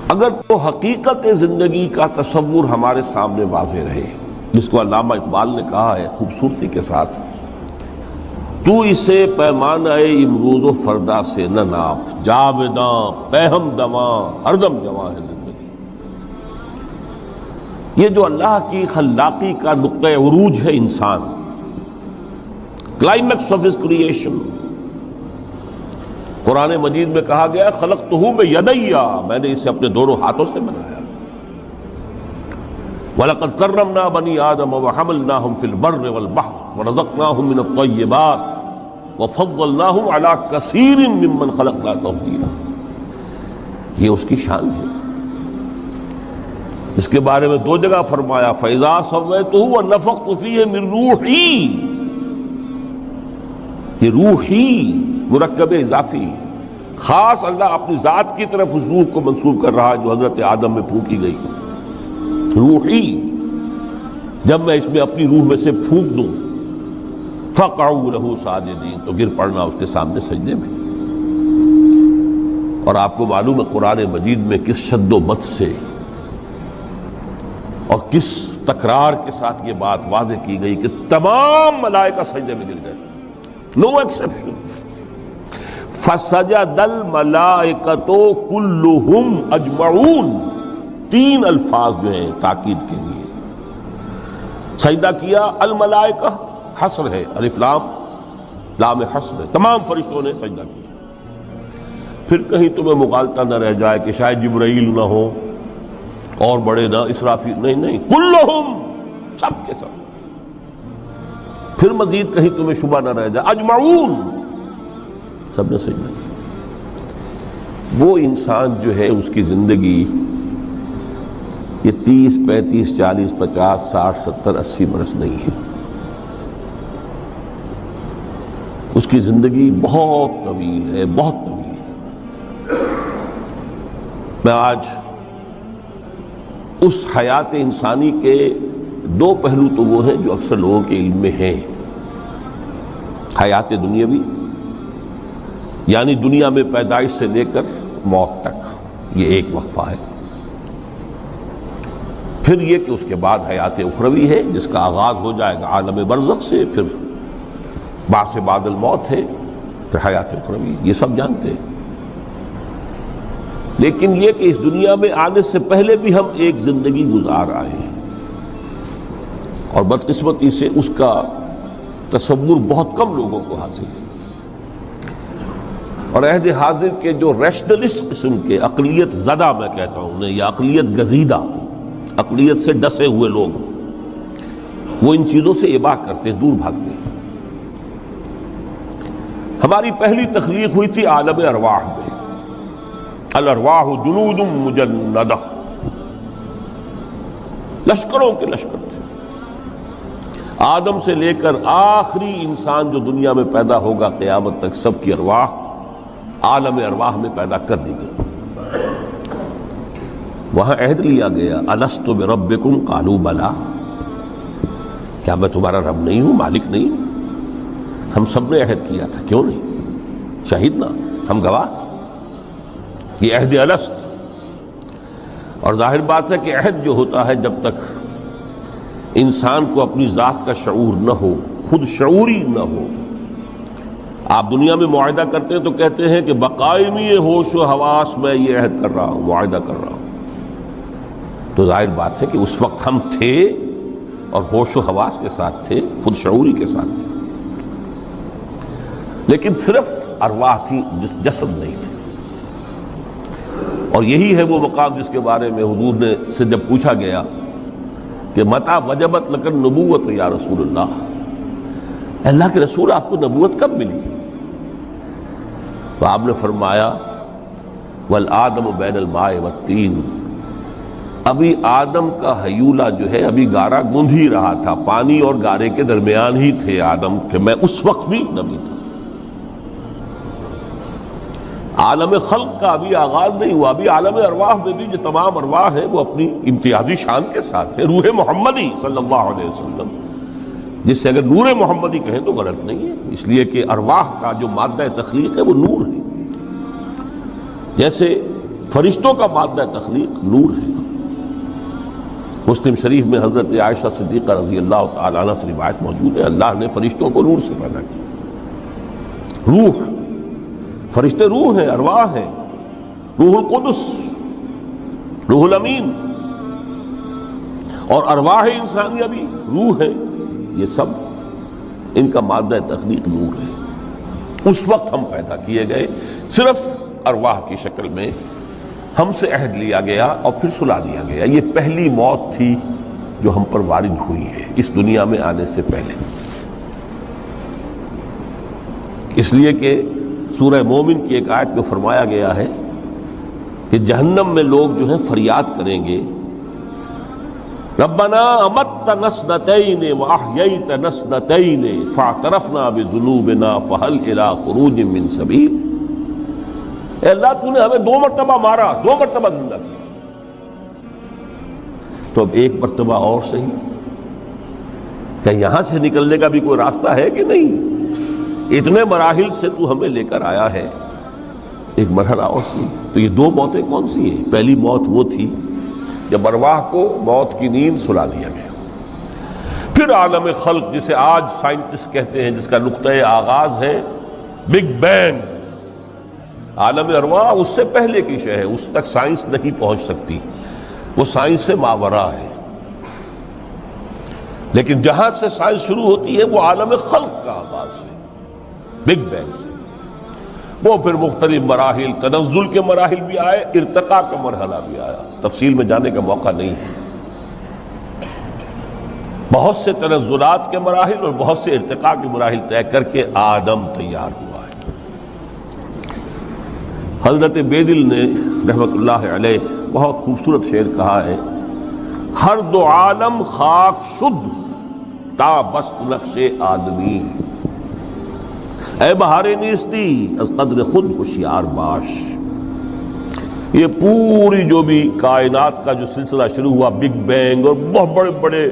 اگر تو حقیقت زندگی کا تصور ہمارے سامنے واضح رہے، جس کو علامہ اقبال نے کہا ہے خوبصورتی کے ساتھ، تو اسے پیمانہ امروز و فردا سے نہ ناپ، جاوداں پہم دواں ہردم جواں ہے زندگی۔ یہ جو اللہ کی خلاقی کا نقطہ عروج ہے انسان، کلائمیکس آف ہز کریشن، قرآن مجید میں کہا گیا خلقتہ بیدیا، میں نے اسے اپنے دونوں ہاتھوں سے بنایا۔ وَلَقَدْ كَرَّمْنَا بَنِي آدَمَ وَحَمَلْنَاهُمْ فِي الْبَرِّ وَالْبَحْرِ وَرَزَقْنَاهُمْ مِنَ الطَّيِّبَاتِ وَفَضَّلْنَاهُمْ عَلَى كَثِيرٍ مِّمَّنْ خَلَقْنَا تَفْضِيلًا۔ یہ اس کی شان ہے۔ اس کے بارے میں دو جگہ فرمایا فَإِذَا سَوَّيْتُهُ وَنَفَخْتُ فِيهِ مِن رُوحِي، یہ روحی مرکب اضافی، خاص اللہ اپنی ذات کی طرف اس روح کو منسوب کر رہا ہے جو حضرت آدم میں پھونکی گئی۔ روحی، جب میں اس میں اپنی روح میں سے پھونک دوں، فَقَعُوا لَهُ سَاجِدِينَ، تو گر پڑنا اس کے سامنے سجدے میں۔ اور آپ کو معلوم ہے قرآن مجید میں کس شد و مت سے اور کس تکرار کے ساتھ یہ بات واضح کی گئی کہ تمام ملائکہ سجدے میں گر گئے، نو ایکسیپشن۔ فَسَجَدَ الْمَلَائِكَةُ كُلُّهُمْ أَجْمَعُونَ، تین الفاظ جو ہیں تاکید کے لیے، سجدہ کیا الملائکہ، حصر ہے، الف لام لام حصر ہے، تمام فرشتوں نے سجدہ کیا۔ پھر کہیں تمہیں مغالطہ نہ رہ جائے کہ شاید جبرائیل نہ ہو اور بڑے نہ اسرافیل، نہیں، کلہم، سب کے سب۔ پھر مزید کہیں تمہیں شبہ نہ رہ جائے اجمعون، سب نے سجدہ کیا۔ وہ انسان جو ہے اس کی زندگی یہ 30 35 40 50 60 70 80 برس نہیں ہے، اس کی زندگی بہت طویل ہے، بہت طویل ہے۔ میں آج اس حیات انسانی کے دو پہلو تو وہ ہیں جو اکثر لوگوں کے علم میں ہیں، حیات دنیاوی یعنی دنیا میں پیدائش سے لے کر موت تک، یہ ایک وقفہ ہے۔ پھر یہ کہ اس کے بعد حیات اخروی ہے جس کا آغاز ہو جائے گا عالم برزخ سے، پھر بعث بعد الموت ہے، پھر حیات اخروی، یہ سب جانتے ہیں۔ لیکن یہ کہ اس دنیا میں آنے سے پہلے بھی ہم ایک زندگی گزار آئے ہیں، اور بدقسمتی سے اس کا تصور بہت کم لوگوں کو حاصل ہے۔ اور عہد حاضر کے جو ریشنلسٹ قسم کے عقلیت زدہ میں کہتا ہوں انہیں، یا عقلیت گزیدہ، عقلیت سے ڈسے ہوئے لوگ، وہ ان چیزوں سے ابا کرتے، دور بھاگتے ہیں۔ ہماری پہلی تخلیق ہوئی تھی عالم ارواح میں، الارواح جنود مجندہ، لشکروں کے لشکر تھے۔ آدم سے لے کر آخری انسان جو دنیا میں پیدا ہوگا قیامت تک، سب کی ارواح عالم ارواح میں پیدا کر دی گئی۔ وہاں عہد لیا گیا الست بربکم قالوا بلا، کیا میں تمہارا رب نہیں ہوں، مالک نہیں ہوں؟ ہم سب نے عہد کیا تھا، کیوں نہیں؟ شہیدنا، ہم گواہ، یہ عہد الست۔ اور ظاہر بات ہے کہ عہد جو ہوتا ہے جب تک انسان کو اپنی ذات کا شعور نہ ہو، خود شعوری نہ ہو، آپ دنیا میں معاہدہ کرتے ہیں تو کہتے ہیں کہ بقائمی ہوش و حواس میں یہ عہد کر رہا ہوں، معاہدہ کر رہا ہوں، تو ظاہر بات ہے کہ اس وقت ہم تھے اور ہوش و حواس کے ساتھ تھے، خود شعوری کے ساتھ تھے، لیکن صرف ارواح تھی، جسد نہیں تھے۔ اور یہی ہے وہ مقام جس کے بارے میں حضور نے سے جب پوچھا گیا کہ متى وجبت لک النبوۃ یا رسول اللہ، اللہ کے رسول آپ کو نبوت کب ملی؟ تو آپ نے فرمایا والآدم بین الماء والطین، ابھی آدم کا حیولہ جو ہے ابھی گارا گوندھ ہی رہا تھا، پانی اور گارے کے درمیان ہی تھے آدم، کہ میں اس وقت بھی نبی تھا۔ عالم خلق کا ابھی آغاز نہیں ہوا، ابھی عالم ارواح میں بھی جو تمام ارواح ہیں وہ اپنی امتیازی شان کے ساتھ ہیں۔ روح محمدی صلی اللہ علیہ وسلم، جس سے اگر نور محمدی کہیں تو غلط نہیں ہے، اس لیے کہ ارواح کا جو مادہ تخلیق ہے وہ نور ہے۔ جیسے فرشتوں کا مادہ تخلیق نور ہے۔ مسلم شریف میں حضرت عائشہ صدیقہ رضی اللہ تعالی عنہ سے روایت موجود ہے، اللہ نے فرشتوں کو نور سے پیدا کیا۔ روح، فرشتے روح ہیں، ارواح ہیں، روح القدس، روح الامین، اور ارواح انسانیہ بھی روح ہے، یہ سب ان کا مادہ تخلیق نور ہے۔ اس وقت ہم پیدا کیے گئے، صرف ارواح کی شکل میں ہم سے عہد لیا گیا اور پھر سلا دیا گیا۔ یہ پہلی موت تھی جو ہم پر وارد ہوئی ہے اس دنیا میں آنے سے پہلے، اس لیے کہ سورہ مومن کی ایک آیت میں فرمایا گیا ہے کہ جہنم میں لوگ جو ہیں فریاد کریں گے، ربنا امتنا اثنتین واحییتنا اثنتین فاعترفنا بذنوبنا فہل الی خروج من سبیل۔ اے اللہ تو نے ہمیں 2 مرتبہ مارا، 2 مرتبہ زندہ کیا، تو اب 1 مرتبہ اور صحیح، کہ یہاں سے نکلنے کا بھی کوئی راستہ ہے کہ نہیں؟ اتنے مراحل سے تو ہمیں لے کر آیا ہے، ایک مرحلہ اور سی۔ تو یہ 2 موتیں کون سی ہیں؟ پہلی موت وہ تھی جب ارواح کو موت کی نیند سلا دیا گیا۔ پھر عالم خلق، جسے آج سائنٹسٹ کہتے ہیں، جس کا نقطۂ آغاز ہے بگ بینگ، عالم ارواح اس سے پہلے کی شے ہے، اس تک سائنس نہیں پہنچ سکتی، وہ سائنس سے ماوراء ہے۔ لیکن جہاں سے سائنس شروع ہوتی ہے وہ عالم خلق کا آغاز ہے، بگ بینگ سے۔ وہ پھر مختلف مراحل، تنزل کے مراحل بھی آئے، ارتقاء کا مرحلہ بھی آیا، تفصیل میں جانے کا موقع نہیں ہے۔ بہت سے تنزلات کے مراحل اور بہت سے ارتقاء کے مراحل طے کر کے آدم تیار ہوا ہے۔ حضرت بیدل نے رحمت اللہ علیہ بہت خوبصورت شعر کہا ہے، ہر 2 عالم خاک شد تا بست نقش آدمی، اے بہار نیستی از قدر خود ہوشیار باش۔ یہ پوری جو بھی کائنات کا جو سلسلہ شروع ہوا، بگ بینگ، اور بہت بڑے بڑے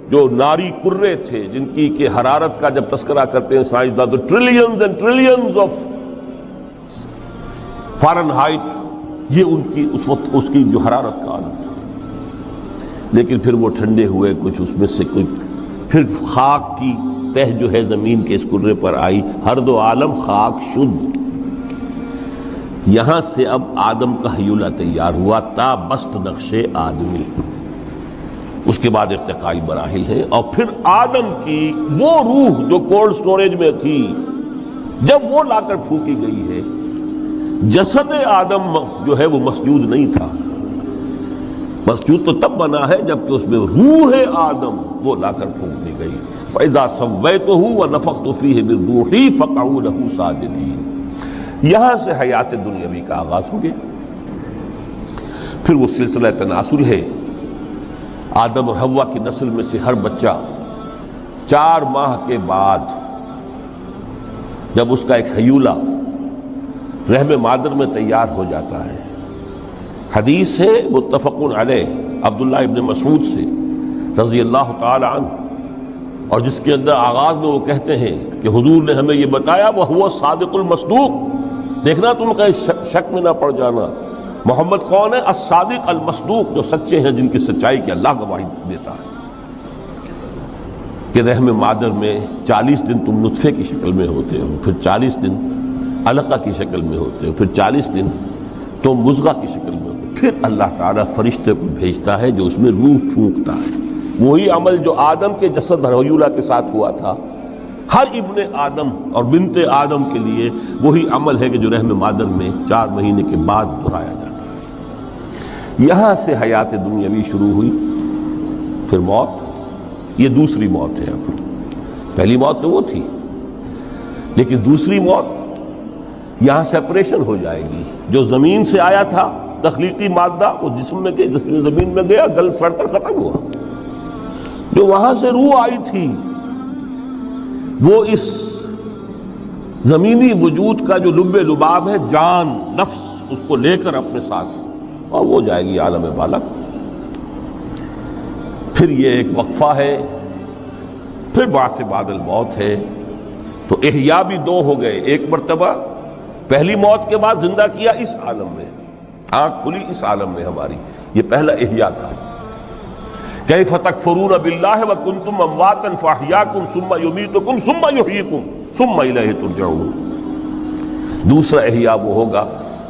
جو ناری کرے تھے جن کی کہ حرارت کا جب تذکرہ کرتے ہیں سائنسداں تو trillions and trillions of foreign height, یہ ان کی اس وقت اس کی جو حرارت کا عالم تھا۔ لیکن پھر وہ ٹھنڈے ہوئے، کچھ اس میں سے کچھ، پھر خاک کی تہ جو ہے زمین کے اس کرے پر آئی، ہر 2 عالم خاک شد۔ یہاں سے اب آدم کا ہیولہ تیار ہوا، تا بست نقش آدمی۔ اس کے بعد ارتقائی مراحل ہیں، اور پھر آدم کی وہ روح جو کولڈ سٹوریج میں تھی، جب وہ لا کر پھونکی گئی ہے، جسد آدم جو ہے وہ مسجود نہیں تھا، مسجود تو تب بنا ہے جبکہ اس میں روح آدم وہ لا کر پھونک دی گئی۔ فَإِذَا سَوَّيْتُهُ وَنَفَخْتُ فِيهِ مِن رُوحِي فَقَعُوا لَهُ سَاجِدِينَ۔ یہاں سے حیات دنیاوی کا آغاز ہو گیا۔ پھر وہ سلسلہ تناسل ہے، آدم اور حوا کی نسل میں سے ہر بچہ 4 ماہ کے بعد جب اس کا ایک ہیولہ رحم مادر میں تیار ہو جاتا ہے، حدیث ہے متفق علیہ عبداللہ ابن مسعود سے رضی اللہ تعالی عنہ، اور جس کے اندر آغاز میں وہ کہتے ہیں کہ حضور نے ہمیں یہ بتایا، وَهُوَ الصادق المصدوق، دیکھنا تم کہیں شک میں نہ پڑ جانا، محمد کون ہے؟ الصادق المصدوق، جو سچے ہیں، جن کی سچائی کی اللہ گواہی دیتا ہے، کہ رحم مادر میں 40 دن تم نطفے کی شکل میں ہوتے ہو، پھر 40 دن علقہ کی شکل میں ہوتے ہو، پھر 40 دن تو مضغہ کی شکل میں ہوتے، پھر اللہ تعالیٰ فرشتے کو بھیجتا ہے جو اس میں روح پھونکتا ہے۔ وہی عمل جو آدم کے جسد ہیولہ کے ساتھ ہوا تھا، ہر ابن آدم اور بنت آدم کے لیے وہی عمل ہے کہ جو رحم مادر میں 4 مہینے کے بعد دہرایا جاتا ہے۔ یہاں سے حیات دنیاوی شروع ہوئی، پھر موت، یہ دوسری موت ہے۔ اب پہلی موت تو وہ تھی، لیکن دوسری موت یہاں سیپریشن ہو جائے گی۔ جو زمین سے آیا تھا تخلیقی مادہ، وہ جسم میں گیا، زمین میں گیا، گل سڑ کر ختم ہوا۔ جو وہاں سے روح آئی تھی، وہ اس زمینی وجود کا جو لب لباب ہے، جان، نفس، اس کو لے کر اپنے ساتھ، اور وہ جائے گی عالم بالغ۔ پھر یہ ایک وقفہ ہے، پھر بعث بعد الموت ہے۔ تو احیاء بھی 2 ہو گئے، ایک مرتبہ پہلی موت کے بعد زندہ کیا اس عالم میں، آنکھ کھلی اس عالم میں ہماری. یہ پہلا احیاء تھا. کیف تکفرون باللہ وکنتم امواتا فاحیاکم ثم یمیتکم ثم یحییکم ثم الیہ ترجعون. دوسرا احیاء وہ ہوگا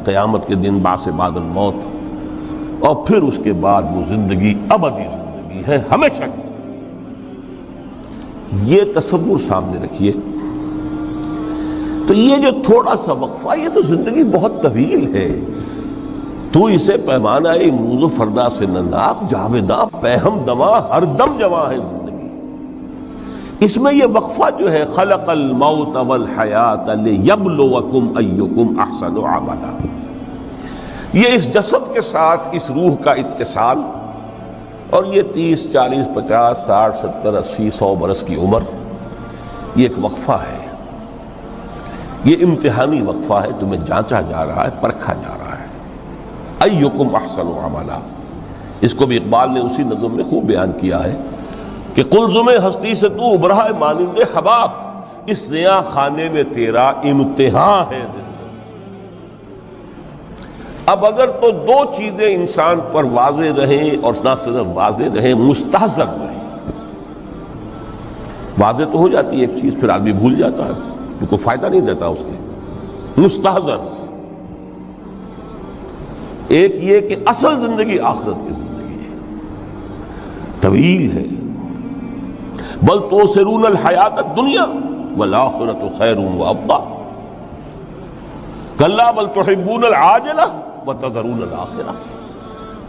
قیامت کے دن بعث بعد الموت، اور پھر اس کے بعد وہ زندگی ابدی زندگی ہے، ہمیشہ کی. یہ تصور سامنے رکھیے. تو یہ جو تھوڑا سا وقفہ، یہ تو زندگی بہت طویل ہے. تو اسے پیمانہ امروز و فردا سے نناب جاویداں پہم دماں ہر دم جواں ہے زندگی. اس میں یہ وقفہ جو ہے خلق الموت والحیات لیبلوکم ایکم احسن عملا، یہ اس جسد کے ساتھ اس روح کا اتصال، اور یہ 30 40 50 60 70 80 100 برس کی عمر، یہ ایک وقفہ ہے. یہ امتحانی وقفہ ہے. تمہیں جانچا جا رہا ہے، پرکھا جا رہا ہے. ایکم احسن عملا، اس کو بھی اقبال نے اسی نظم میں خوب بیان کیا ہے کہ قلزم ہستی سے تو ابھرا ہے مانند حباب، اس زیاں خانے میں تیرا امتحان ہے. اب اگر تو دو چیزیں انسان پر واضح رہیں، اور نہ صرف واضح رہیں، مستحضر رہیں. واضح تو ہو جاتی ہے ایک چیز، پھر آدمی بھول جاتا ہے، تو کوئی فائدہ نہیں دیتا اس کے. مستحضر ایک یہ کہ اصل زندگی آخرت کی زندگی ہے، طویل ہے. بل توسرون الحیات الدنیا والآخرۃ خیر وابقیٰ کلا بل تحبون العاجلہ وتذرون الآخرہ.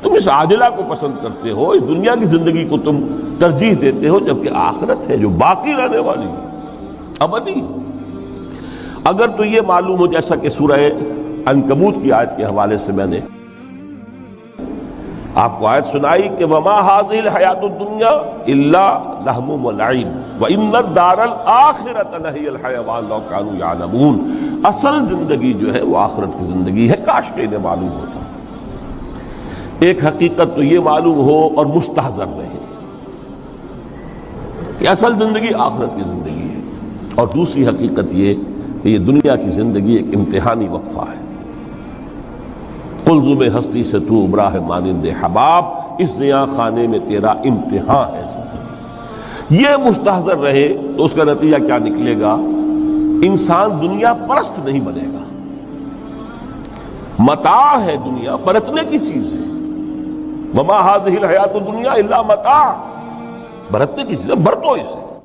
تم اس عاجلہ کو پسند کرتے ہو، اس دنیا کی زندگی کو تم ترجیح دیتے ہو، جبکہ آخرت ہے جو باقی رہنے والی ہے، ابدی. اگر تو یہ معلوم ہو، جیسا کہ سورہ عنکبوت کی آیت کے حوالے سے میں نے آپ کو آیت سنائی کہ وَمَا هَذِهِ الْحَيَاةُ الدُّنْيَا إِلَّا لَهْوٌ وَلَعِبٌ وَإِنَّ الدَّارَ الْآخِرَةَ لَهِيَ الْحَيَوَانُ لَوْ كَانُوا يَعْلَمُونَ. اصل زندگی جو ہے وہ آخرت کی زندگی ہے، کاش کہ انہیں معلوم ہوتا. ایک حقیقت تو یہ معلوم ہو اور مستحضر رہے کہ اصل زندگی آخرت کی زندگی ہے، اور دوسری حقیقت یہ کہ یہ دنیا کی زندگی ایک امتحانی وقفہ ہے. قلزم ہستی سے تو ابھرا ہے مانند حباب، اس زیاں خانے میں تیرا امتحان ہے. یہ مستحضر رہے تو اس کا نتیجہ کیا نکلے گا؟ انسان دنیا پرست نہیں بنے گا. متاع ہے دنیا، برتنے کی چیز ہے. وما هذه الحیات الدنیا الا متاع، برتنے کی چیز ہے، برتو اسے.